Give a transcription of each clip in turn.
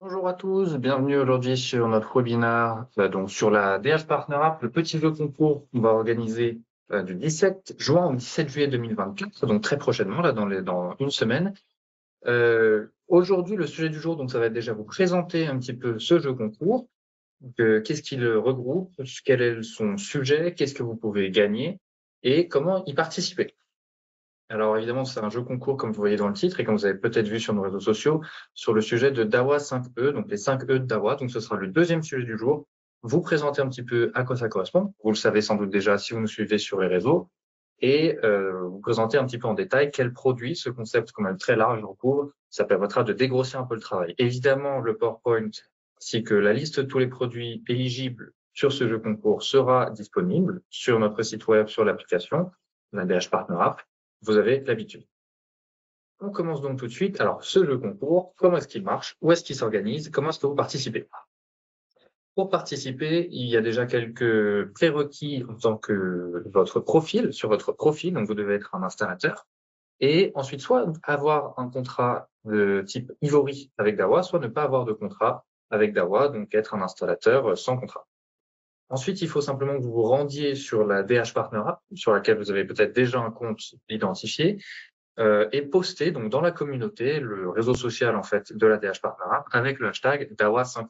Bonjour à tous, bienvenue aujourd'hui sur notre webinaire donc sur la DH Partner App, le petit jeu concours qu'on va organiser du 17 juin au 17 juillet 2024, donc très prochainement, là dans une semaine. Aujourd'hui, le sujet du jour, donc ça va être déjà vous présenter un petit peu ce jeu concours, qu'est-ce qu'il regroupe, quel est son sujet, qu'est-ce que vous pouvez gagner et comment y participer. Alors évidemment, c'est un jeu concours comme vous voyez dans le titre et comme vous avez peut-être vu sur nos réseaux sociaux, sur le sujet de DAWA 5E, donc les 5 E de DAWA. Donc ce sera le deuxième sujet du jour. Vous présentez un petit peu à quoi ça correspond. Vous le savez sans doute déjà si vous nous suivez sur les réseaux. Et vous présentez un petit peu en détail quel produit, ce concept quand même très large recouvre. Ça permettra de dégrossir un peu le travail. Évidemment, le PowerPoint ainsi que la liste de tous les produits éligibles sur ce jeu concours sera disponible sur notre site web, sur l'application, la DH Partner App. Vous avez l'habitude. On commence donc tout de suite. Alors, ce jeu concours, comment est-ce qu'il marche? Où est-ce qu'il s'organise? Comment est-ce que vous participez? Pour participer, il y a déjà quelques prérequis en tant que votre profil, sur votre profil, donc vous devez être un installateur, et ensuite soit avoir un contrat de type Ivory avec DAWA, soit ne pas avoir de contrat avec DAWA, donc être un installateur sans contrat. Ensuite, il faut simplement que vous vous rendiez sur la DH Partner App, sur laquelle vous avez peut-être déjà un compte identifié, et poster donc dans la communauté, le réseau social en fait de la DH Partner App avec le hashtag DAWA5E.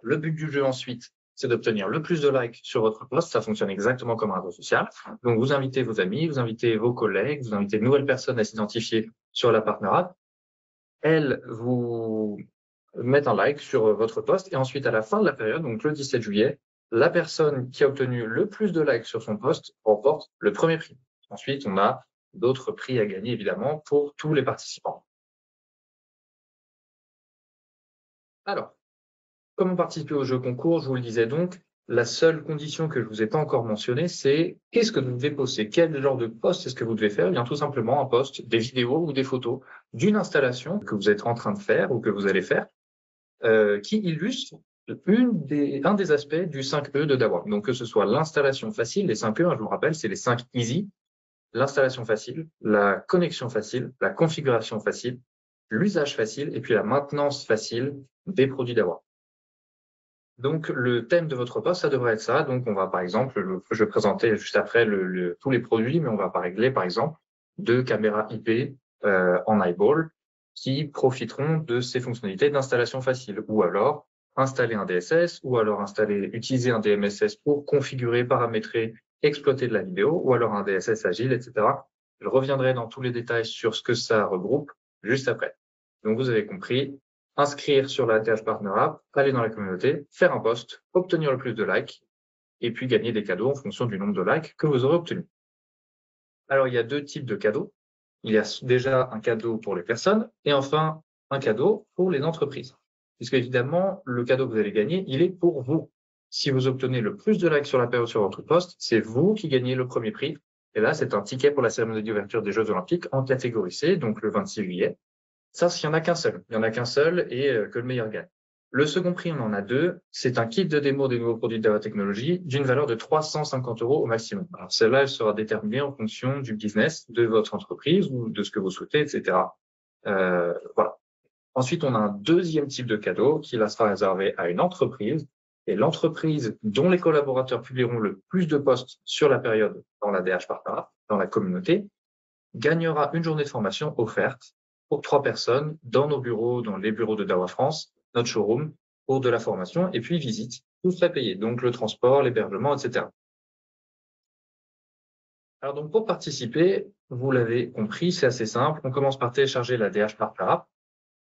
Le but du jeu ensuite, c'est d'obtenir le plus de likes sur votre post. Ça fonctionne exactement comme un réseau social. Donc vous invitez vos amis, vous invitez vos collègues, vous invitez de nouvelles personnes à s'identifier sur la Partner App. Elles vous mettent un like sur votre post et ensuite à la fin de la période, donc le 17 juillet, la personne qui a obtenu le plus de likes sur son post remporte le premier prix. Ensuite, on a d'autres prix à gagner, évidemment, pour tous les participants. Alors, comment participer au jeu concours? Je vous le disais donc, la seule condition que je vous ai pas encore mentionnée, c'est qu'est-ce que vous devez poster? Quel genre de post est-ce que vous devez faire? Eh bien, tout simplement un post, des vidéos ou des photos d'une installation que vous êtes en train de faire ou que vous allez faire, qui illustre un des aspects du 5E de DAWA. Donc, que ce soit l'installation facile, les 5E, je vous rappelle, c'est les 5 easy, l'installation facile, la connexion facile, la configuration facile, l'usage facile et puis la maintenance facile des produits DAWA. Donc, le thème de votre poste, ça devrait être ça. Donc, on va, par exemple, je vais présenter juste après tous les produits, mais on va parler, par exemple, de caméras IP en eyeball qui profiteront de ces fonctionnalités d'installation facile, ou alors installer un DSS, ou alors utiliser un DMSS pour configurer, paramétrer, exploiter de la vidéo, ou alors un DSS agile, etc. Je reviendrai dans tous les détails sur ce que ça regroupe juste après. Donc, vous avez compris, inscrire sur la DH Partner App, aller dans la communauté, faire un post, obtenir le plus de likes, et puis gagner des cadeaux en fonction du nombre de likes que vous aurez obtenu. Alors, il y a deux types de cadeaux. Il y a déjà un cadeau pour les personnes et enfin un cadeau pour les entreprises. Puisque évidemment, le cadeau que vous allez gagner, il est pour vous. Si vous obtenez le plus de likes sur la période sur votre post, c'est vous qui gagnez le premier prix. Et là, c'est un ticket pour la cérémonie d'ouverture des Jeux Olympiques en catégorie C, donc le 26 juillet. Ça, s'il n'y en a qu'un seul. Il n'y en a qu'un seul et que le meilleur gagne. Le second prix, on en a deux. C'est un kit de démo des nouveaux produits de la technologie d'une valeur de 350 € au maximum. Alors, celle-là, elle sera déterminée en fonction du business de votre entreprise ou de ce que vous souhaitez, etc. Voilà. Ensuite, on a un deuxième type de cadeau qui là sera réservé à une entreprise. Et l'entreprise dont les collaborateurs publieront le plus de posts sur la période dans la DH Partner, dans la communauté, gagnera une journée de formation offerte pour 3 personnes dans nos bureaux, dans les bureaux de DAWA France, notre showroom, pour de la formation et puis visite. Tout serait payé, donc le transport, l'hébergement, etc. Alors donc pour participer, vous l'avez compris, c'est assez simple. On commence par télécharger la DH Partner App.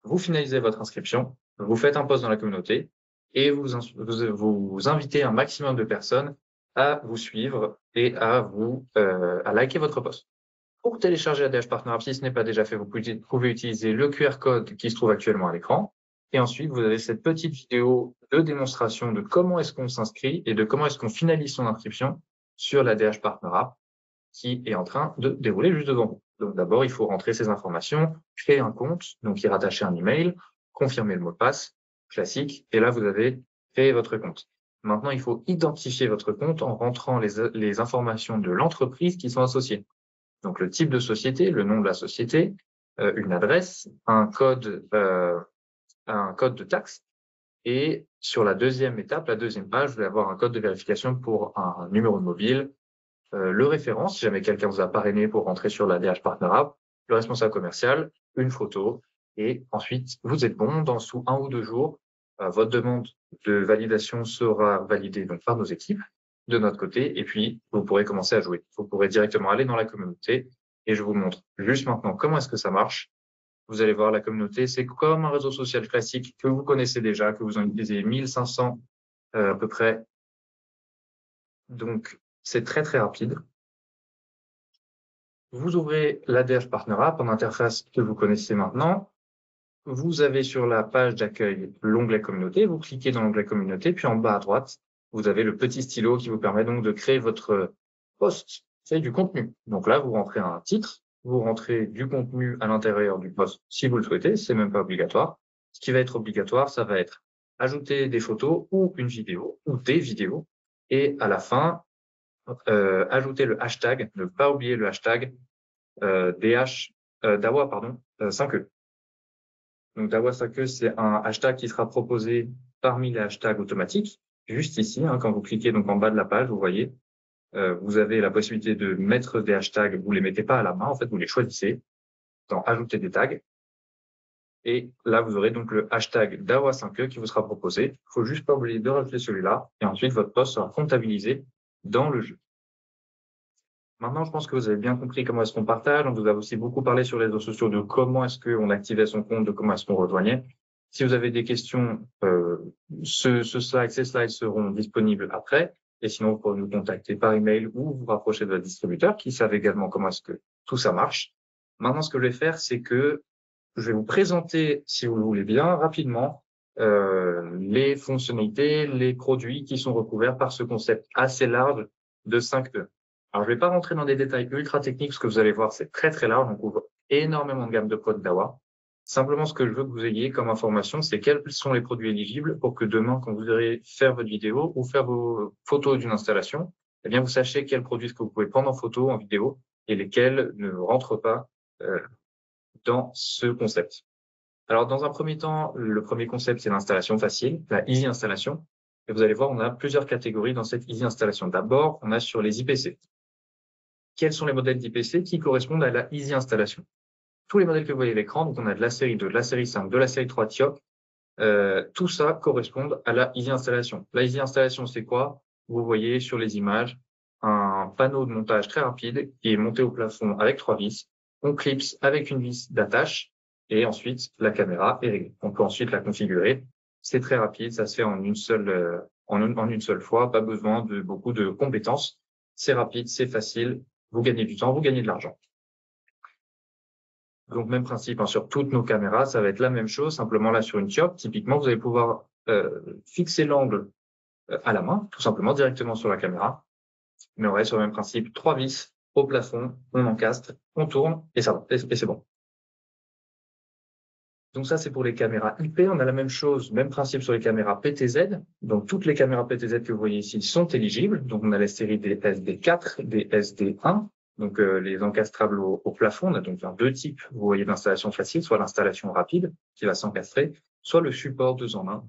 Vous finalisez votre inscription, vous faites un post dans la communauté et vous invitez un maximum de personnes à vous suivre et à liker votre post. Pour télécharger la DH Partner App, si ce n'est pas déjà fait, vous pouvez utiliser le QR code qui se trouve actuellement à l'écran. Et ensuite, vous avez cette petite vidéo de démonstration de comment est-ce qu'on s'inscrit et de comment est-ce qu'on finalise son inscription sur la DH Partner App qui est en train de dérouler juste devant vous. Donc d'abord, il faut rentrer ces informations, créer un compte, donc y rattacher un email, confirmer le mot de passe, classique, et là, vous avez créé votre compte. Maintenant, il faut identifier votre compte en rentrant les informations de l'entreprise qui sont associées. Donc, le type de société, le nom de la société, une adresse, un code un code de taxe. Et sur la deuxième étape, la deuxième page, vous allez avoir un code de vérification pour un numéro de mobile, le référent, si jamais quelqu'un vous a parrainé pour rentrer sur la DH Partner App, le responsable commercial, une photo, et ensuite, vous êtes bon. Sous 1 ou 2 jours, votre demande de validation sera validée donc par nos équipes de notre côté, et puis vous pourrez commencer à jouer. Vous pourrez directement aller dans la communauté, et je vous montre juste maintenant comment est-ce que ça marche. Vous allez voir, la communauté, c'est comme un réseau social classique que vous connaissez déjà, que vous en utilisez 1500 à peu près. Donc, c'est très, très rapide. Vous ouvrez l'ADF Partner App en interface que vous connaissez maintenant. Vous avez sur la page d'accueil l'onglet communauté. Vous cliquez dans l'onglet communauté, puis en bas à droite, vous avez le petit stylo qui vous permet donc de créer votre post. C'est du contenu. Donc là, vous rentrez un titre, vous rentrez du contenu à l'intérieur du post si vous le souhaitez. C'est même pas obligatoire. Ce qui va être obligatoire, ça va être ajouter des photos ou une vidéo ou des vidéos. Et à la fin, ajouter le hashtag, ne pas oublier le hashtag DAWA 5E. Donc DAWA 5E, c'est un hashtag qui sera proposé parmi les hashtags automatiques, juste ici, quand vous cliquez donc en bas de la page, vous voyez, vous avez la possibilité de mettre des hashtags, vous les mettez pas à la main, en fait, vous les choisissez dans ajouter des tags. Et là, vous aurez donc le hashtag DAWA 5E qui vous sera proposé. Il faut juste pas oublier de rajouter celui-là, et ensuite votre post sera comptabilisé dans le jeu. Maintenant, je pense que vous avez bien compris comment est-ce qu'on partage. On vous a aussi beaucoup parlé sur les réseaux sociaux de comment est-ce qu'on activait son compte, de comment est-ce qu'on rejoignait. Si vous avez des questions, ces slides seront disponibles après. Et sinon, vous pouvez nous contacter par email ou vous rapprocher de votre distributeur qui savent également comment est-ce que tout ça marche. Maintenant, ce que je vais faire, c'est que je vais vous présenter, si vous le voulez bien, rapidement, les fonctionnalités, les produits qui sont recouverts par ce concept assez large de 5E. Alors, je vais pas rentrer dans des détails ultra techniques, parce que vous allez voir, c'est très, très large. On couvre énormément de gamme de codes DAWA. Simplement, ce que je veux que vous ayez comme information, c'est quels sont les produits éligibles pour que demain, quand vous irez faire votre vidéo ou faire vos photos d'une installation, eh bien, vous sachiez quels produits est-ce que vous pouvez prendre en photo, en vidéo, et lesquels ne rentrent pas dans ce concept. Alors, dans un premier temps, le premier concept, c'est l'installation facile, la easy installation. Et vous allez voir, on a plusieurs catégories dans cette easy installation. D'abord, on a sur les IPC. Quels sont les modèles d'IPC qui correspondent à la easy installation? Tous les modèles que vous voyez à l'écran, donc on a de la série 2, de la série 5, de la série 3 TIOC, tout ça correspond à la easy installation. La easy installation, c'est quoi? Vous voyez sur les images un panneau de montage très rapide qui est monté au plafond avec 3 vis. On clipse avec une vis d'attache et ensuite la caméra est réglée. On peut ensuite la configurer. C'est très rapide, ça se fait en une seule fois, pas besoin de beaucoup de compétences. C'est rapide, c'est facile, vous gagnez du temps, vous gagnez de l'argent. Donc, même principe, sur toutes nos caméras, ça va être la même chose. Simplement, là, sur une TIOC, typiquement, vous allez pouvoir fixer l'angle à la main, tout simplement, directement sur la caméra. Mais on reste sur le même principe, 3 vis au plafond, on encastre, on tourne, et ça va, et c'est bon. Donc ça, c'est pour les caméras IP. On a la même chose, même principe sur les caméras PTZ. Donc, toutes les caméras PTZ que vous voyez ici sont éligibles. Donc, on a la série des SD4, des SD1. Donc, les encastrables au plafond, on a donc deux types, vous voyez, d'installation facile, soit l'installation rapide, qui va s'encastrer, soit le support 2 en 1.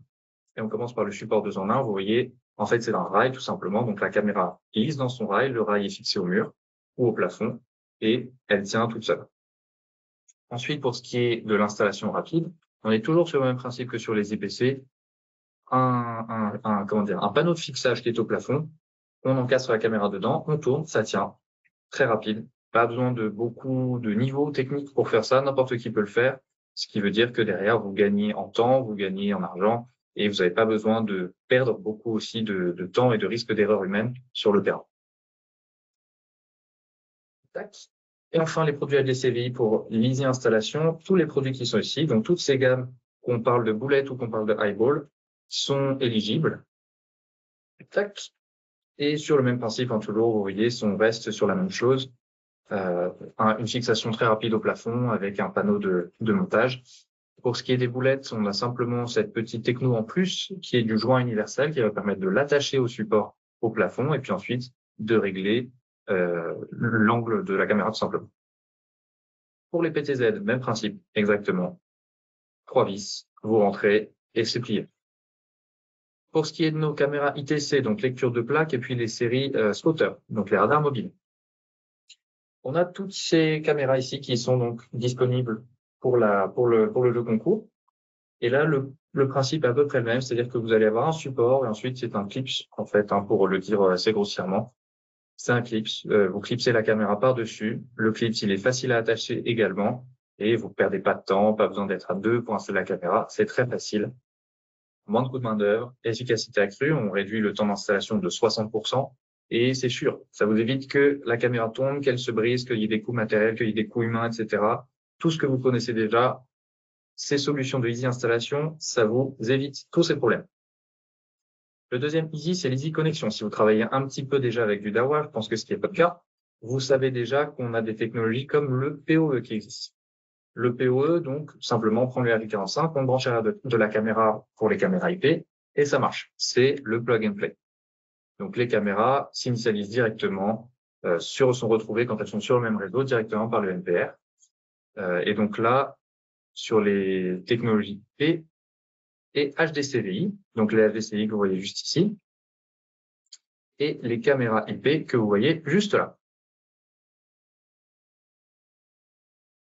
Et on commence par le support 2 en 1. Vous voyez, en fait, c'est un rail, tout simplement. Donc, la caméra glisse dans son rail, le rail est fixé au mur ou au plafond, et elle tient toute seule. Ensuite, pour ce qui est de l'installation rapide, on est toujours sur le même principe que sur les IPC. Un panneau de fixage qui est au plafond. On encastre la caméra dedans, on tourne, ça tient. Très rapide. Pas besoin de beaucoup de niveaux techniques pour faire ça. N'importe qui peut le faire. Ce qui veut dire que derrière, vous gagnez en temps, vous gagnez en argent et vous n'avez pas besoin de perdre beaucoup aussi de temps et de risque d'erreur humaine sur le terrain. Tac. Et enfin, les produits ADCVI pour l'easy installation. Tous les produits qui sont ici, donc toutes ces gammes, qu'on parle de boulettes ou qu'on parle de highball, sont éligibles. Tac. Et sur le même principe, toujours, vous voyez, on reste sur la même chose. Une fixation très rapide au plafond avec un panneau de montage. Pour ce qui est des boulettes, on a simplement cette petite techno en plus qui est du joint universel qui va permettre de l'attacher au support au plafond et puis ensuite de régler l'angle de la caméra tout simplement. Pour les PTZ, même principe, exactement. 3 vis vous rentrez et c'est plié. Pour ce qui est de nos caméras ITC, donc lecture de plaque, et puis les séries spotter, donc les radars mobiles. On a toutes ces caméras ici qui sont donc disponibles pour le jeu concours. Et là, le principe est à peu près le même, c'est-à-dire que vous allez avoir un support et ensuite c'est un clips, en fait, pour le dire assez grossièrement. C'est un clips. Vous clipsez la caméra par-dessus. Le clips, il est facile à attacher également et vous perdez pas de temps, pas besoin d'être à deux pour installer la caméra. C'est très facile. Moins de coût de main-d'œuvre, efficacité accrue. On réduit le temps d'installation de 60%. Et c'est sûr, ça vous évite que la caméra tombe, qu'elle se brise, qu'il y ait des coûts matériels, qu'il y ait des coûts humains, etc. Tout ce que vous connaissez déjà, ces solutions de easy installation, ça vous évite tous ces problèmes. Le deuxième easy, c'est l'easy connexion. Si vous travaillez un petit peu déjà avec du Dahua, je pense que ce qui n'est pas le cas, vous savez déjà qu'on a des technologies comme le PoE qui existe. Le PoE, donc, simplement, prend le RJ45, on branche à de la caméra pour les caméras IP et ça marche. C'est le plug and play. Donc, les caméras s'initialisent directement, sont retrouvées quand elles sont sur le même réseau directement par le NPR. Et donc là, sur les technologies P et HDCVI, donc les HDCVI que vous voyez juste ici, et les caméras IP que vous voyez juste là.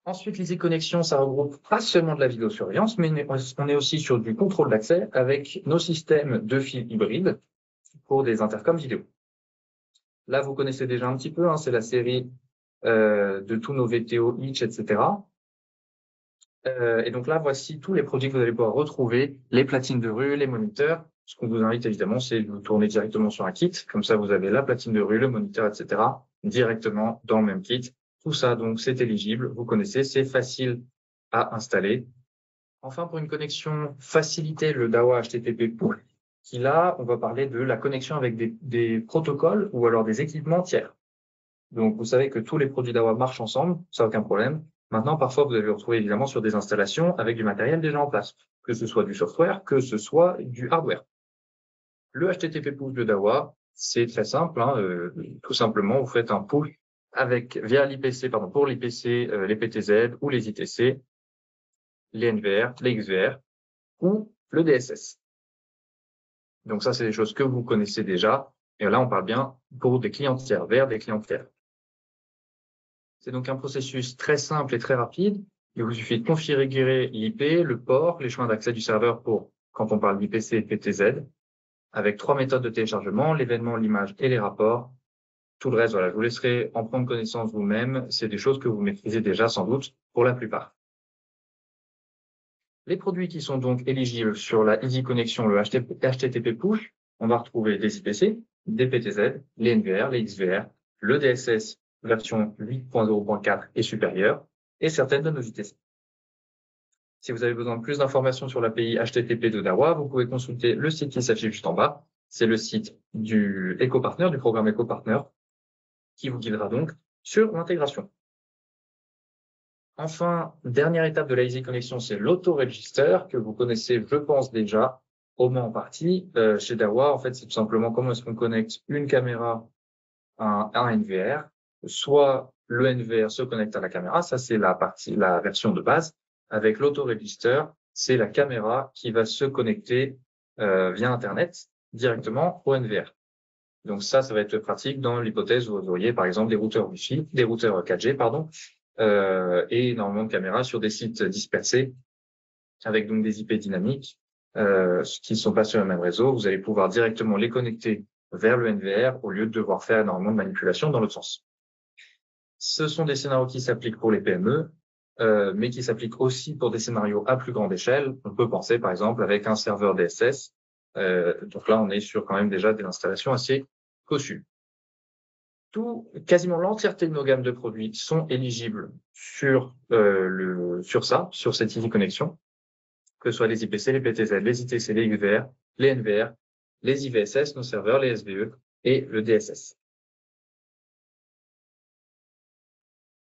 Ensuite, l'Easy Connexion, ça regroupe pas seulement de la vidéosurveillance, mais on est aussi sur du contrôle d'accès avec nos systèmes de fil hybrides pour des intercoms vidéo. Là, vous connaissez déjà un petit peu, hein, c'est la série de tous nos VTO, Itch, etc. Et donc là, voici tous les produits que vous allez pouvoir retrouver, les platines de rue, les moniteurs. Ce qu'on vous invite évidemment, c'est de vous tourner directement sur un kit. Comme ça, vous avez la platine de rue, le moniteur, etc. directement dans le même kit. Tout ça, donc, c'est éligible. Vous connaissez, c'est facile à installer. Enfin, pour une connexion facilitée, le Dahua HTTP Push, qui là, on va parler de la connexion avec des protocoles ou alors des équipements tiers. Donc, vous savez que tous les produits Dahua marchent ensemble, ça aucun problème. Maintenant, parfois, vous allez vous retrouver évidemment sur des installations avec du matériel déjà en place, que ce soit du software, que ce soit du hardware. Le HTTP push de Dahua, c'est très simple, hein, tout simplement, vous faites un push via l'IPC, pour l'IPC, les PTZ ou les ITC, les NVR, les XVR ou le DSS. Donc ça, c'est des choses que vous connaissez déjà. Et là, on parle bien pour des clients tiers, vers des clients tiers. C'est donc un processus très simple et très rapide. Il vous suffit de configurer l'IP, le port, les chemins d'accès du serveur pour, quand on parle d'IPC et PTZ, avec 3 méthodes de téléchargement, l'événement, l'image et les rapports. Tout le reste, voilà, je vous laisserai en prendre connaissance vous-même. C'est des choses que vous maîtrisez déjà sans doute pour la plupart. Les produits qui sont donc éligibles sur la Easy Connexion, le HTTP Push, on va retrouver des IPC, des PTZ, les NVR, les XVR, le DSS version 8.0.4 et supérieure, et certaines de nos ITC. Si vous avez besoin de plus d'informations sur l'API HTTP de Dahua, vous pouvez consulter le site qui s'affiche juste en bas. C'est le site du EcoPartner, du programme EcoPartner, qui vous guidera donc sur l'intégration. Enfin, dernière étape de la Easy Connexion, c'est l'auto-register que vous connaissez, je pense déjà, au moins en partie. Chez Dahua, en fait, c'est tout simplement comment est-ce qu'on connecte une caméra à un NVR. Soit le NVR se connecte à la caméra, ça c'est la version de base. Avec l'auto-register, c'est la caméra qui va se connecter via Internet directement au NVR. Donc ça va être pratique dans l'hypothèse où vous auriez par exemple des routeurs Wi-Fi, des routeurs 4G, et énormément de caméras sur des sites dispersés avec donc des IP dynamiques qui ne sont pas sur le même réseau. Vous allez pouvoir directement les connecter vers le NVR au lieu de devoir faire énormément de manipulations dans l'autre sens. Ce sont des scénarios qui s'appliquent pour les PME, mais qui s'appliquent aussi pour des scénarios à plus grande échelle. On peut penser par exemple avec un serveur DSS. Donc là, on est sur quand même déjà des installations assez cossues. Quasiment l'entièreté de nos gammes de produits sont éligibles sur cette Easy Connexion, que ce soit les IPC, les PTZ, les ITC, les XVR, les NVR, les IVSS, nos serveurs, les SVE et le DSS.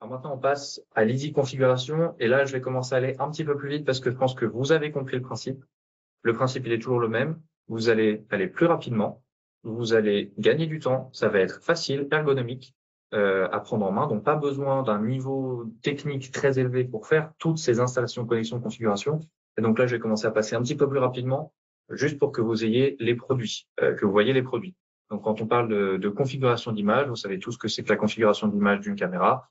Alors maintenant, on passe à l'Easy Configuration. Et là, je vais commencer à aller un petit peu plus vite parce que je pense que vous avez compris le principe. Le principe, il est toujours le même. Vous allez aller plus rapidement. Vous allez gagner du temps. Ça va être facile, ergonomique à prendre en main. Donc, pas besoin d'un niveau technique très élevé pour faire toutes ces installations, connexions, configurations. Et donc là, je vais commencer à passer un petit peu plus rapidement, juste pour que vous ayez les produits, que vous voyez les produits. Donc, quand on parle de configuration d'image, vous savez tous ce que c'est que la configuration d'image d'une caméra.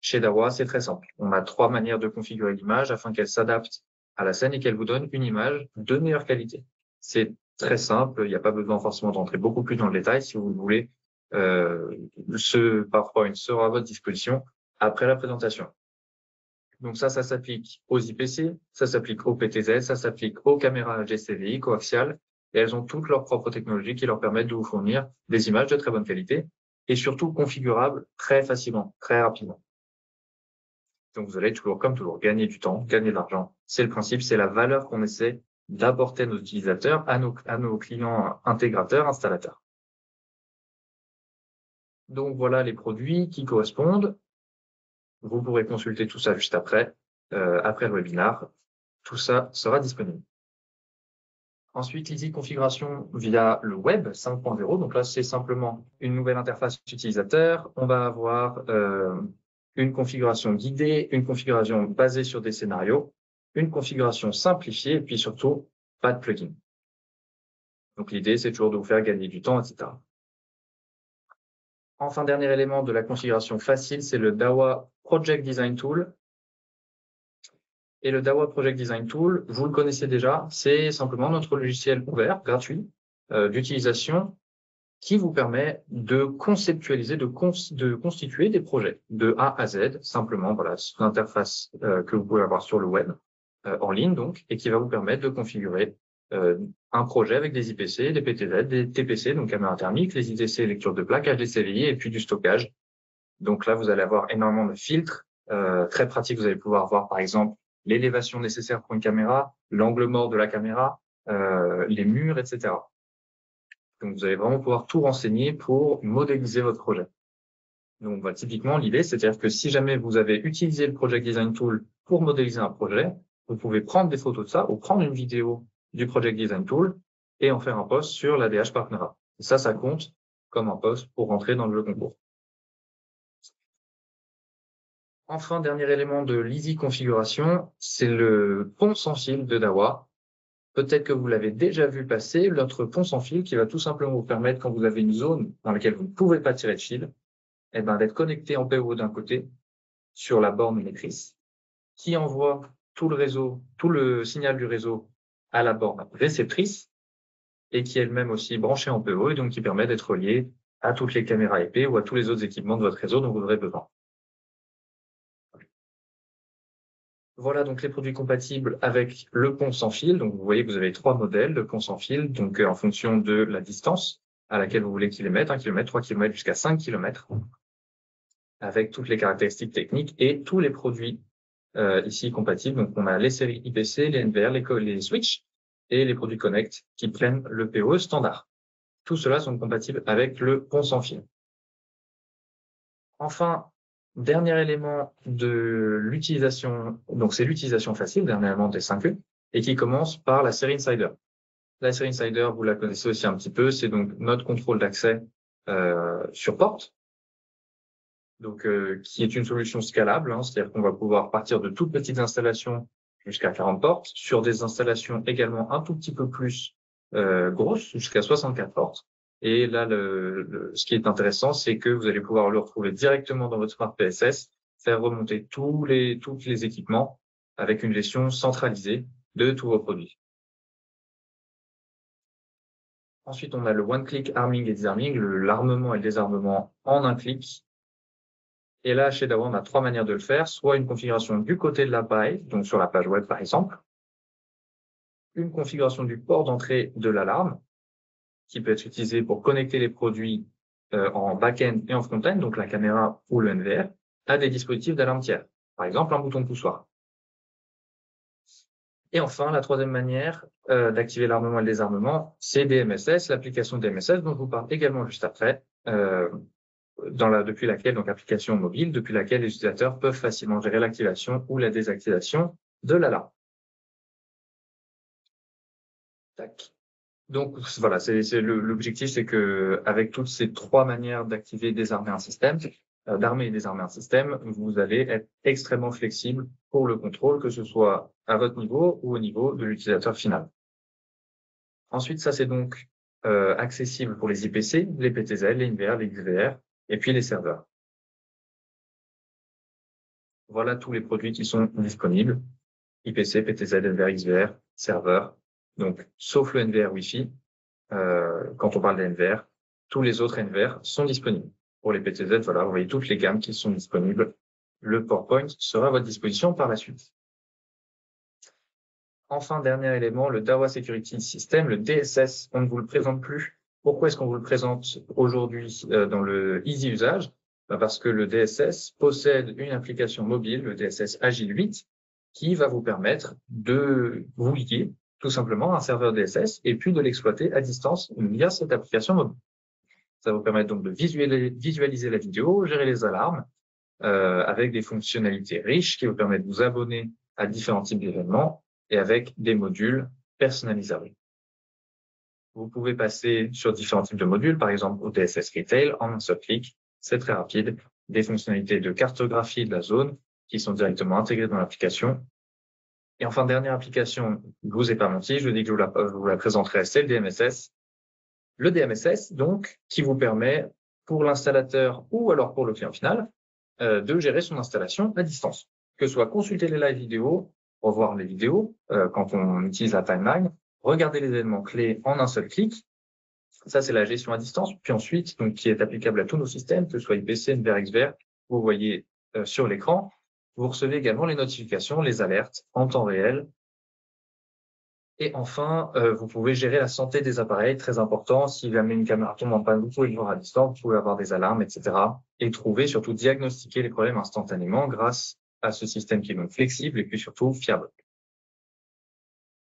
Chez Dahua, c'est très simple. On a 3 manières de configurer l'image afin qu'elle s'adapte à la scène et qu'elle vous donne une image de meilleure qualité. C'est très simple. Il n'y a pas besoin forcément d'entrer beaucoup plus dans le détail. Si vous le voulez, ce PowerPoint sera à votre disposition après la présentation. Donc ça s'applique aux IPC, ça s'applique aux PTZ, ça s'applique aux caméras GCVI, coaxiales, et elles ont toutes leurs propres technologies qui leur permettent de vous fournir des images de très bonne qualité et surtout configurables très facilement, très rapidement. Donc vous allez toujours, comme toujours, gagner du temps, gagner de l'argent. C'est le principe, c'est la valeur qu'on essaie d'apporter à nos utilisateurs, à nos clients intégrateurs, installateurs. Donc voilà les produits qui correspondent. Vous pourrez consulter tout ça juste après le webinaire. Tout ça sera disponible. Ensuite, l'easy configuration via le web 5.0. Donc là, c'est simplement une nouvelle interface utilisateur. On va avoir une configuration guidée, une configuration basée sur des scénarios, une configuration simplifiée et puis surtout, pas de plugin. Donc l'idée, c'est toujours de vous faire gagner du temps, etc. Enfin, dernier élément de la configuration facile, c'est le Dahua Project Design Tool. Et le Dahua Project Design Tool, vous le connaissez déjà, c'est simplement notre logiciel ouvert, gratuit, d'utilisation, qui vous permet de conceptualiser, de constituer des projets de A à Z, simplement, voilà, c'est une interface que vous pouvez avoir sur le web, en ligne donc, et qui va vous permettre de configurer un projet avec des IPC, des PTZ, des TPC, donc caméra thermique, les ITC, lecture de plaque, HDCVI, et puis du stockage. Donc là, vous allez avoir énormément de filtres, très pratiques. Vous allez pouvoir voir, par exemple, l'élévation nécessaire pour une caméra, l'angle mort de la caméra, les murs, etc. Donc, vous allez vraiment pouvoir tout renseigner pour modéliser votre projet. Donc, bah, typiquement, l'idée, c'est-à-dire que si jamais vous avez utilisé le Project Design Tool pour modéliser un projet, vous pouvez prendre des photos de ça ou prendre une vidéo du Project Design Tool et en faire un post sur l'ADH Partnera. Et ça compte comme un post pour rentrer dans le jeu concours. Enfin, dernier élément de l'easy configuration, c'est le pont sans fil de Dahua. Peut-être que vous l'avez déjà vu passer, notre pont sans fil qui va tout simplement vous permettre, quand vous avez une zone dans laquelle vous ne pouvez pas tirer de fil, eh ben, d'être connecté en PO d'un côté sur la borne émettrice qui envoie tout le signal du réseau à la borne réceptrice et qui est elle-même aussi branchée en PO et donc qui permet d'être relié à toutes les caméras IP ou à tous les autres équipements de votre réseau dont vous aurez besoin. Voilà donc les produits compatibles avec le pont sans fil. Donc vous voyez que vous avez 3 modèles de pont sans fil, donc en fonction de la distance à laquelle vous voulez qu'il émette, 1 km, 3 km jusqu'à 5 km, avec toutes les caractéristiques techniques et tous les produits ici compatibles. Donc on a les séries IPC, les NVR, les switches et les produits Connect qui prennent le PoE standard. Tout cela sont compatibles avec le pont sans fil. Enfin, dernier élément de l'utilisation, donc c'est l'utilisation facile, dernier élément des 5E, et qui commence par la série Insider. La série Insider, vous la connaissez aussi un petit peu, c'est donc notre contrôle d'accès sur porte, donc qui est une solution scalable, hein, c'est-à-dire qu'on va pouvoir partir de toutes petites installations jusqu'à 40 portes, sur des installations également un tout petit peu plus grosses, jusqu'à 64 portes. Et là, ce qui est intéressant, c'est que vous allez pouvoir le retrouver directement dans votre Smart PSS, faire remonter tous les équipements avec une gestion centralisée de tous vos produits. Ensuite, on a le one-click arming et disarming, l'armement et le désarmement en un clic. Et là, chez Dahua, on a 3 manières de le faire, soit une configuration du côté de l'appareil, donc sur la page web par exemple, une configuration du port d'entrée de l'alarme, qui peut être utilisé pour connecter les produits en back-end et en front-end, donc la caméra ou le NVR, à des dispositifs d'alarme tiers, par exemple un bouton de poussoir. Et enfin, la 3e manière d'activer l'armement et le désarmement, c'est DMSS, l'application DMSS dont je vous parle également juste après, depuis laquelle, donc application mobile, depuis laquelle les utilisateurs peuvent facilement gérer l'activation ou la désactivation de l'alarme. Tac. Donc voilà, l'objectif, c'est que avec toutes ces 3 manières d'activer et désarmer un système, d'armer et désarmer un système, vous allez être extrêmement flexible pour le contrôle, que ce soit à votre niveau ou au niveau de l'utilisateur final. Ensuite, ça c'est donc accessible pour les IPC, les PTZ, les InVR, les XVR et puis les serveurs. Voilà tous les produits qui sont disponibles. IPC, PTZ, NVR, XVR, serveur. Donc, sauf le NVR Wi-Fi, quand on parle des NVR, tous les autres NVR sont disponibles. Pour les PTZ, voilà, vous voyez toutes les gammes qui sont disponibles. Le PowerPoint sera à votre disposition par la suite. Enfin, dernier élément, le Dahua Security System, le DSS, on ne vous le présente plus. Pourquoi est-ce qu'on vous le présente aujourd'hui dans le Easy Usage? Parce que le DSS possède une application mobile, le DSS Agile 8, qui va vous permettre de vous lier tout simplement à un serveur DSS et puis de l'exploiter à distance via cette application mobile. Ça va vous permettre donc de visualiser la vidéo, gérer les alarmes, avec des fonctionnalités riches qui vous permettent de vous abonner à différents types d'événements et avec des modules personnalisables. Vous pouvez passer sur différents types de modules, par exemple au DSS Retail, en un seul clic, c'est très rapide. Des fonctionnalités de cartographie de la zone qui sont directement intégrées dans l'application. Et enfin, dernière application, je vous ai pas menti, je dis que je vous la présenterai, c'est le DMSS. Le DMSS, donc, qui vous permet, pour l'installateur ou alors pour le client final, de gérer son installation à distance. Que ce soit consulter les live vidéos, revoir les vidéos quand on utilise la timeline, regarder les éléments clés en un seul clic. Ça, c'est la gestion à distance. Puis ensuite, donc, qui est applicable à tous nos systèmes, que ce soit IPC, NVR, XVR, vous voyez sur l'écran. Vous recevez également les notifications, les alertes en temps réel. Et enfin, vous pouvez gérer la santé des appareils, très important. Si jamais une caméra tombe en panne, vous pouvez le voir à distance, vous pouvez avoir des alarmes, etc. Et trouver, surtout diagnostiquer les problèmes instantanément grâce à ce système qui est donc flexible et puis surtout fiable.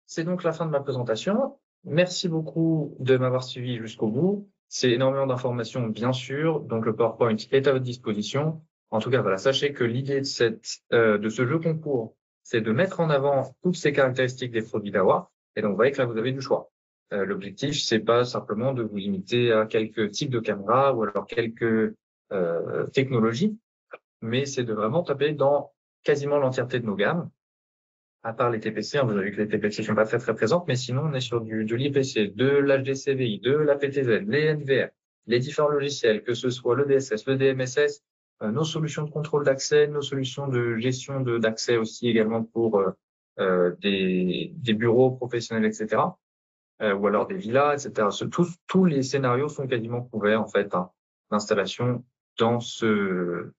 C'est donc la fin de ma présentation. Merci beaucoup de m'avoir suivi jusqu'au bout. C'est énormément d'informations, bien sûr. Donc, le PowerPoint est à votre disposition. En tout cas, voilà, sachez que l'idée de ce jeu concours, c'est de mettre en avant toutes ces caractéristiques des produits Dahua. Et donc, vous voyez que là, vous avez du choix. L'objectif, c'est pas simplement de vous limiter à quelques types de caméras ou alors quelques technologies, mais c'est de vraiment taper dans quasiment l'entièreté de nos gammes. À part les TPC, vous avez vu que les TPC sont pas très présentes, mais sinon on est sur de l'IPC, de l'HDCVI, de la PTZ, les NVR, les différents logiciels, que ce soit le DSS, le DMSS, nos solutions de contrôle d'accès, nos solutions de gestion d'accès aussi également pour des bureaux professionnels, etc. Ou alors des villas, etc. Tous les scénarios sont quasiment couverts en fait d'installation dans ce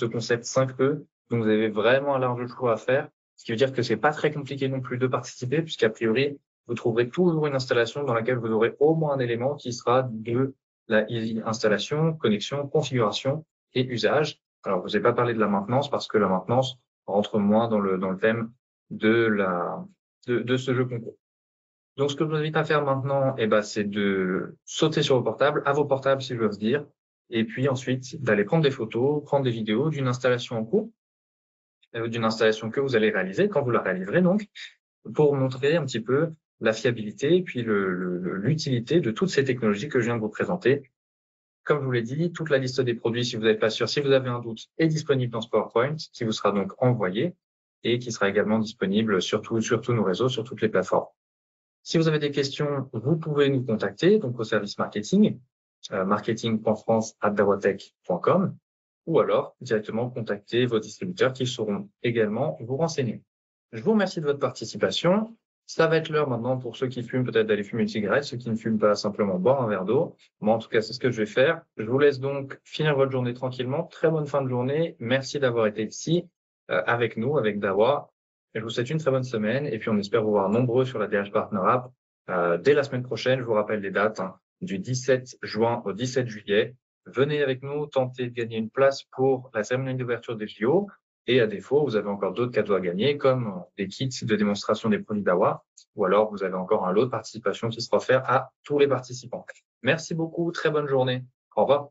concept 5E. Donc vous avez vraiment un large choix à faire. Ce qui veut dire que c'est pas très compliqué non plus de participer, puisqu'a priori, vous trouverez toujours une installation dans laquelle vous aurez au moins un élément qui sera de la easy installation, connexion, configuration et usage. Alors, je vous ai pas parlé de la maintenance parce que la maintenance rentre moins dans le thème de ce jeu concours. Donc, ce que je vous invite à faire maintenant, c'est de sauter sur vos portables si je veux dire, et puis ensuite d'aller prendre des photos, prendre des vidéos d'une installation en cours, d'une installation que vous allez réaliser, quand vous la réaliserez donc, pour montrer un petit peu la fiabilité et puis l'utilité de toutes ces technologies que je viens de vous présenter. Comme je vous l'ai dit, toute la liste des produits, si vous n'êtes pas sûr, si vous avez un doute, est disponible dans ce PowerPoint, qui vous sera donc envoyé et qui sera également disponible sur tous nos réseaux, sur toutes les plateformes. Si vous avez des questions, vous pouvez nous contacter donc au service marketing, marketing.france@dahwatech.com, ou alors directement contacter vos distributeurs qui sauront également vous renseigner. Je vous remercie de votre participation. Ça va être l'heure maintenant pour ceux qui fument peut-être d'aller fumer une cigarette, ceux qui ne fument pas simplement boire un verre d'eau. Moi, en tout cas, c'est ce que je vais faire. Je vous laisse donc finir votre journée tranquillement. Très bonne fin de journée. Merci d'avoir été ici avec nous, avec Dahua. Je vous souhaite une très bonne semaine et puis on espère vous voir nombreux sur la DH Partner App dès la semaine prochaine. Je vous rappelle les dates du 17 juin au 17 juillet. Venez avec nous, tentez de gagner une place pour la cérémonie d'ouverture des JO. Et à défaut, vous avez encore d'autres cadeaux à gagner, comme des kits de démonstration des produits Dahua, ou alors vous avez encore un lot de participation qui sera offert à tous les participants. Merci beaucoup, très bonne journée. Au revoir.